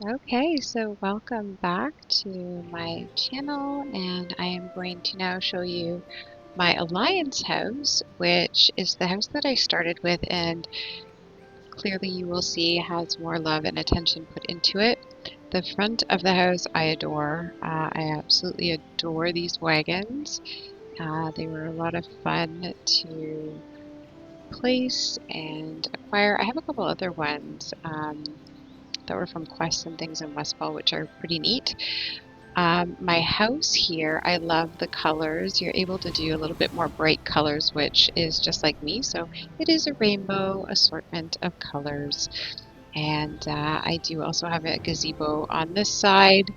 Okay, so welcome back to my channel, and I am going to now show you my Alliance house, which is the house that I started with, and clearly you will see has more love and attention put into it. The front of the house I adore. I absolutely adore these wagons. They were a lot of fun to place and acquire. I have a couple other ones that were from quests and things in Westfall, which are pretty neat. My house here, I love the colors. You're able to do a little bit more bright colors, which is just like me. So it is a rainbow assortment of colors. And I do also have a gazebo on this side,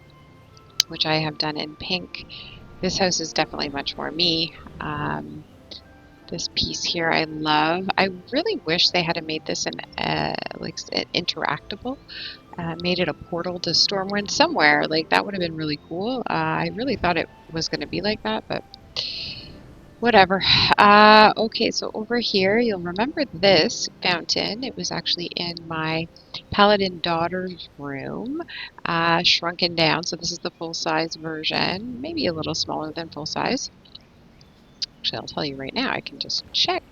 which I have done in pink. This house is definitely much more me. This piece here I love. I really wish they had made this an interactable, made it a portal to Stormwind somewhere. Like that would have been really cool. I really thought it was going to be like that, but whatever. Okay, so over here, you'll remember this fountain. It was actually in my Paladin daughter's room, shrunken down. So this is the full-size version, maybe a little smaller than full size. Actually, I'll tell you right now. I can just check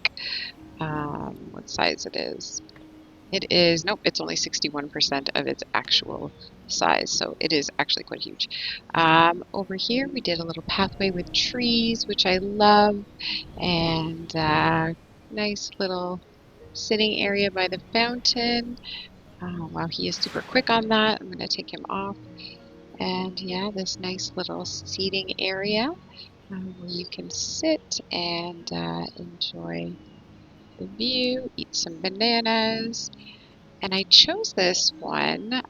what size it is. It is, nope, it's only 61% of its actual size, so it is actually quite huge. Over here, we did a little pathway with trees, which I love, and nice little sitting area by the fountain. Wow, he is super quick on that. I'm going to take him off. And yeah, this nice little seating area where you can sit and enjoy the view, eat some bananas. And I chose this one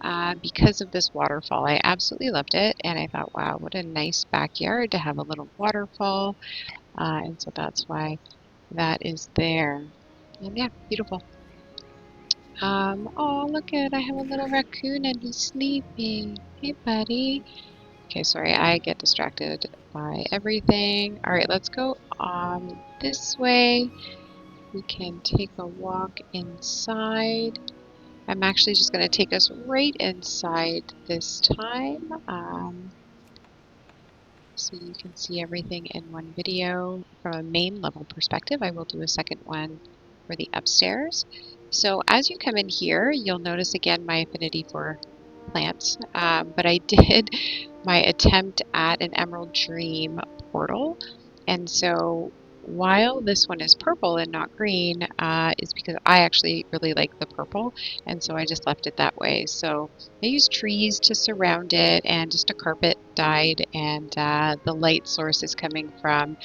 because of this waterfall. I absolutely loved it, and I thought, wow, what a nice backyard to have a little waterfall. And so that's why that is there. And yeah, beautiful. Oh, look at, I have a little raccoon and he's sleeping. Hey, buddy. Okay, sorry, I get distracted by everything. All right, let's go this way. We can take a walk inside. I'm actually just going to take us right inside this time, so you can see everything in one video from a main level perspective. I will do a second one for the upstairs. So as you come in here, you'll notice again my affinity for plants, but I did my attempt at an Emerald Dream portal, and so while this one is purple and not green, is because I actually really like the purple, and so I just left it that way. So I used trees to surround it and just a carpet dyed, and the light source is coming from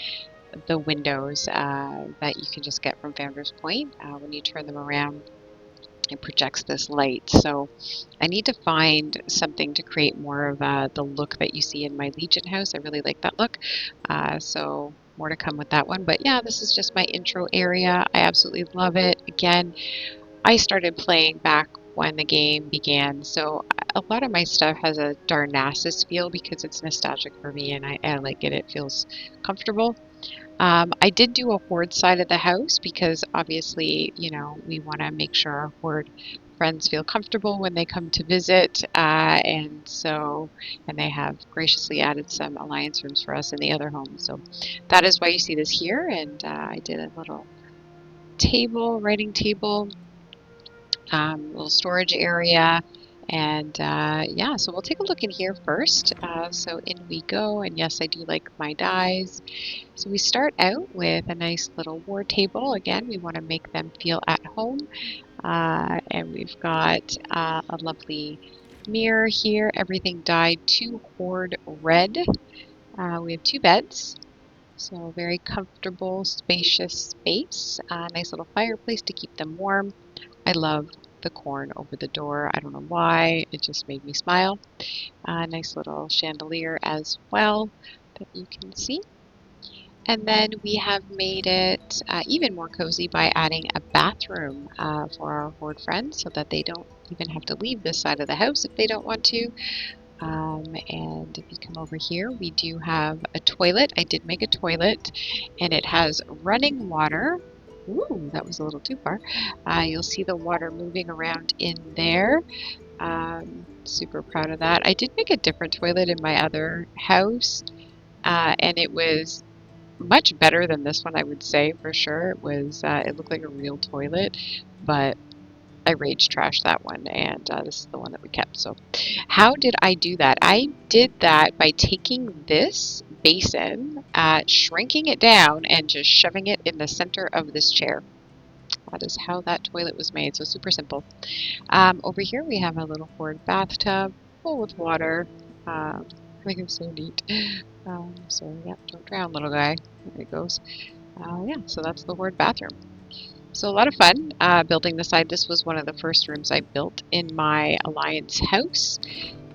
the windows that you can just get from Founder's Point. When you turn them around, it projects this light. So I need to find something to create more of the look that you see in my Legion house. I really like that look. So more to come with that one. But yeah, this is just my intro area. I absolutely love it. Again, I started playing back when the game began, so a lot of my stuff has a Darnassus feel because it's nostalgic for me, and I like it. It feels comfortable. I did do a Horde side of the house because obviously, you know, we want to make sure our Horde friends feel comfortable when they come to visit, and they have graciously added some Alliance rooms for us in the other home. So that is why you see this here, and I did a little table, writing table, little storage area. And yeah, so we'll take a look in here first. So in we go, and yes, I do like my dies. So we start out with a nice little war table. Again, we want to make them feel at home. And we've got a lovely mirror here, everything dyed to Horde red. We have two beds. So very comfortable, spacious space. Nice little fireplace to keep them warm. I love the corn over the door. I don't know why. It just made me smile. Nice little chandelier as well that you can see. And then we have made it even more cozy by adding a bathroom for our Horde friends so that they don't even have to leave this side of the house if they don't want to. And if you come over here, we do have a toilet. I did make a toilet, and it has running water. Ooh, that was a little too far. You'll see the water moving around in there. Super proud of that. I did make a different toilet in my other house, and it was much better than this one, I would say, for sure. It looked like a real toilet, but I rage trashed that one, and this is the one that we kept. So how did I do that? I did that by taking this basin, shrinking it down, and just shoving it in the center of this chair. That is how that toilet was made, so super simple. Over here we have a little forward bathtub full with water. I think it's so neat. So yeah, don't drown, little guy. There he goes. Yeah, so that's the ward bathroom. So a lot of fun building this side. This was one of the first rooms I built in my Alliance house.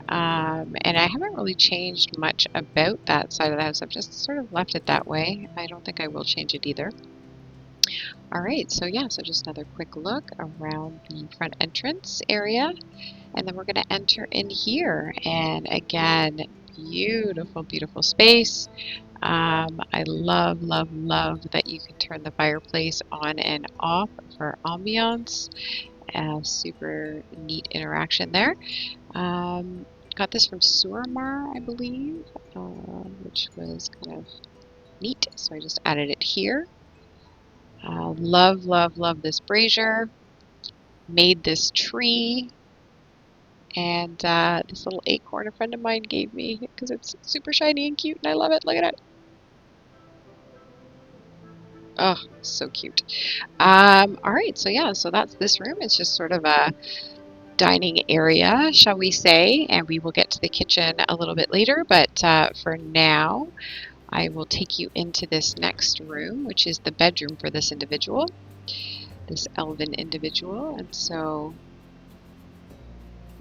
And I haven't really changed much about that side of the house. I've just sort of left it that way. I don't think I will change it either. All right, so yeah, so just another quick look around the front entrance area. And then we're going to enter in here. And again, beautiful, beautiful space. I love, love, love that you can turn the fireplace on and off for ambiance. Super neat interaction there. Got this from Suramar, I believe, which was kind of neat. So I just added it here. Love, love, love this brazier. Made this tree. And this little acorn a friend of mine gave me because it's super shiny and cute, and I love it. Look at it. Oh, so cute. All right, so yeah, so that's this room. It's just sort of a dining area, shall we say, and we will get to the kitchen a little bit later, but for now, I will take you into this next room, which is the bedroom for this individual, this elven individual. And so,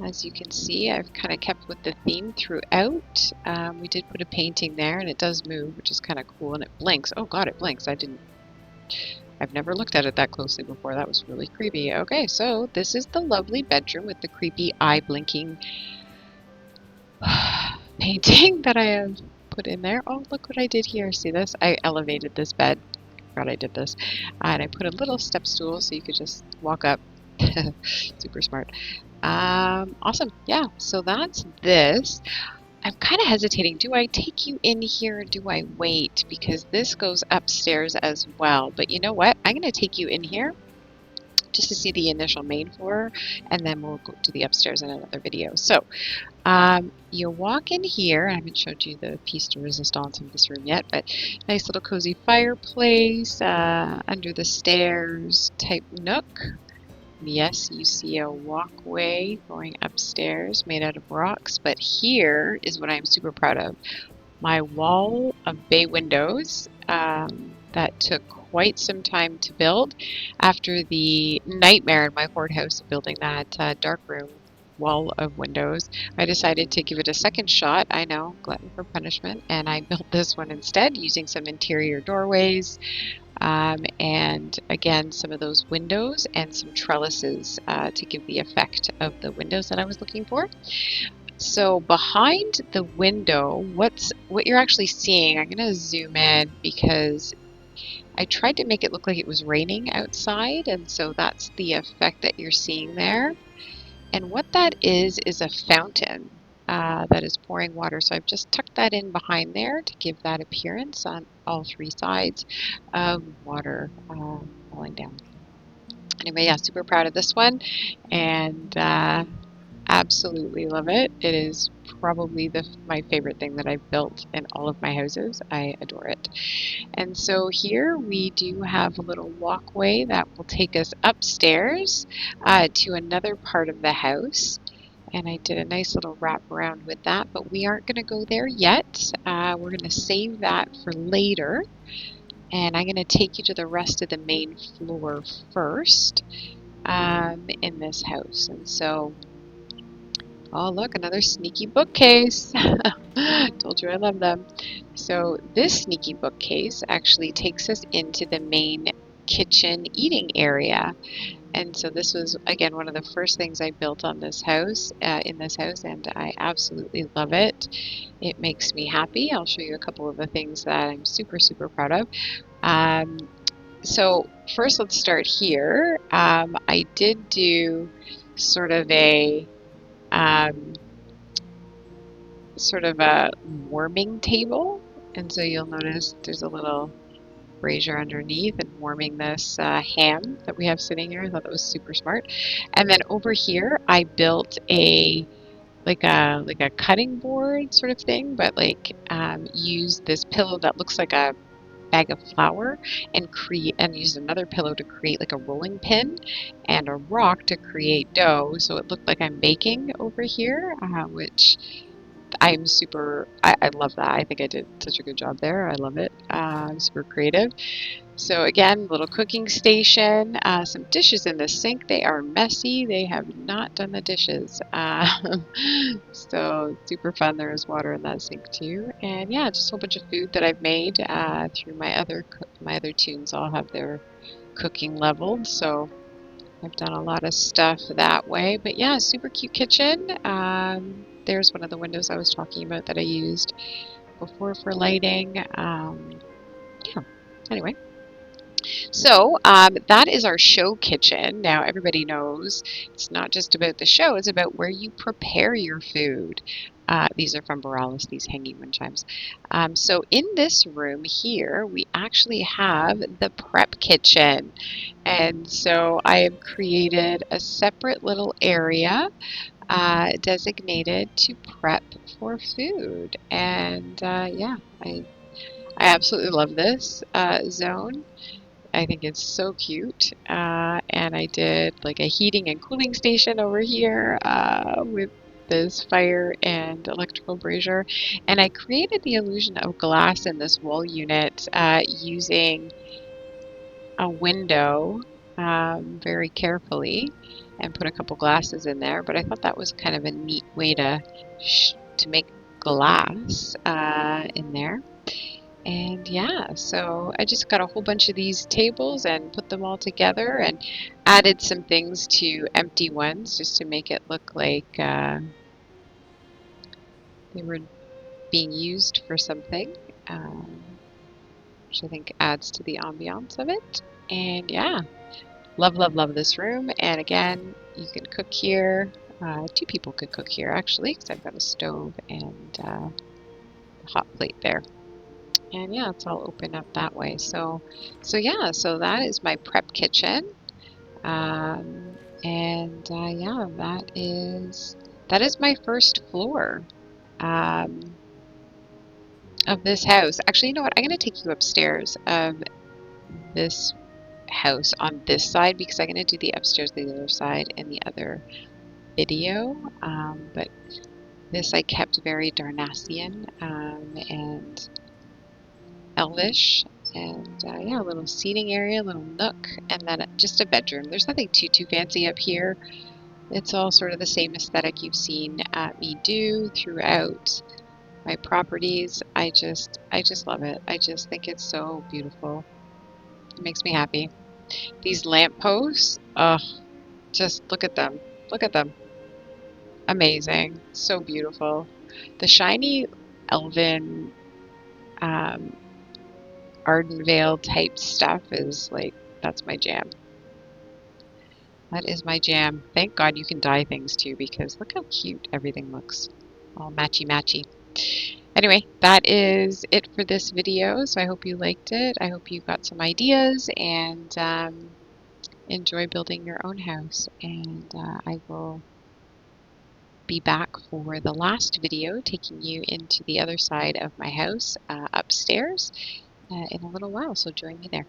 as you can see, I've kind of kept with the theme throughout. We did put a painting there, and it does move, which is kind of cool, and it blinks. Oh God, it blinks. I've never looked at it that closely before. That was really creepy. Okay, so this is the lovely bedroom with the creepy eye blinking painting that I have put in there. Oh, look what I did here. See this? I elevated this bed. Forgot I did this. And I put a little step stool so you could just walk up. Super smart. Awesome. Yeah, so that's this. I'm kind of hesitating. Do I take you in here or do I wait? Because this goes upstairs as well. But you know what? I'm going to take you in here just to see the initial main floor, and then we'll go to the upstairs in another video. So you walk in here. I haven't showed you the piece de resistance of this room yet, but nice little cozy fireplace, under the stairs type nook. Yes, you see a walkway going upstairs made out of rocks, but here is what I'm super proud of. My wall of bay windows that took quite some time to build after the nightmare in my horde house of building that dark room wall of windows. I decided to give it a second shot. I know, glutton for punishment, and I built this one instead using some interior doorways. And again, some of those windows and some trellises to give the effect of the windows that I was looking for. So behind the window, what you're actually seeing, I'm going to zoom in because I tried to make it look like it was raining outside, and so that's the effect that you're seeing there. And what that is a fountain that is pouring water. So I've just tucked that in behind there to give that appearance on all three sides of water falling down. Anyway, yeah, super proud of this one, and absolutely love it. It is probably my favorite thing that I've built in all of my houses. I adore it. And so here we do have a little walkway that will take us upstairs to another part of the house. And I did a nice little wrap around with that, but we aren't going to go there yet. We're going to save that for later. And I'm going to take you to the rest of the main floor first in this house. And so, oh look, another sneaky bookcase. Told you I love them. So this sneaky bookcase actually takes us into the main kitchen eating area. And so this was, again, one of the first things I built on this house, in this house, and I absolutely love it. It makes me happy. I'll show you a couple of the things that I'm super, super proud of. So first, let's start here. I did do sort of a sort of a warming table. And so you'll notice there's a little brazier underneath and warming this ham that we have sitting here. I thought that was super smart. And then over here, I built a like a cutting board sort of thing, but like used this pillow that looks like a bag of flour and used another pillow to create like a rolling pin and a rock to create dough. So it looked like I'm baking over here, which I love that. I think I did such a good job there. I love it. I'm super creative. So again, little cooking station, some dishes in the sink. They are messy. They have not done the dishes. So super fun. There is water in that sink too. And yeah, just a whole bunch of food that I've made through my other tunes. All have their cooking leveled. So I've done a lot of stuff that way. But yeah, super cute kitchen. There's one of the windows I was talking about that I used before for lighting. Yeah. Anyway. So that is our show kitchen. Now everybody knows it's not just about the show, it's about where you prepare your food. These are from Borealis, these hanging wind chimes. So in this room here, we actually have the prep kitchen. And so I have created a separate little area designated to prep for food. And yeah, I absolutely love this zone. I think it's so cute. And I did like a heating and cooling station over here with this fire and electrical brazier. And I created the illusion of glass in this wall unit using a window very carefully and put a couple glasses in there. But I thought that was kind of a neat way to make glass in there. And yeah, so I just got a whole bunch of these tables and put them all together and added some things to empty ones just to make it look like they were being used for something, which I think adds to the ambiance of it. And yeah, love, love, love this room. And again, you can cook here. Two people could cook here actually, because I've got a stove and a hot plate there. And yeah, it's all open up that way. So yeah, so that is my prep kitchen. And yeah, that is my first floor um, of this house. Actually, you know what? I'm going to take you upstairs of this house on this side because I'm going to do the upstairs the other side in the other video. But this I kept very Darnassian and Elvish. And yeah, a little seating area, a little nook, and then just a bedroom. There's nothing too fancy up here. It's all sort of the same aesthetic you've seen me do throughout my properties. I just love it. I just think it's so beautiful. It makes me happy. These lampposts, just look at them. Look at them. Amazing. So beautiful. The shiny elven um, Ardenvale type stuff is like, that's my jam. That is my jam. Thank God you can dye things too, because look how cute everything looks. All matchy-matchy. Anyway, that is it for this video. So I hope you liked it. I hope you got some ideas and enjoy building your own house. And I will be back for the last video, taking you into the other side of my house upstairs in a little while. So join me there.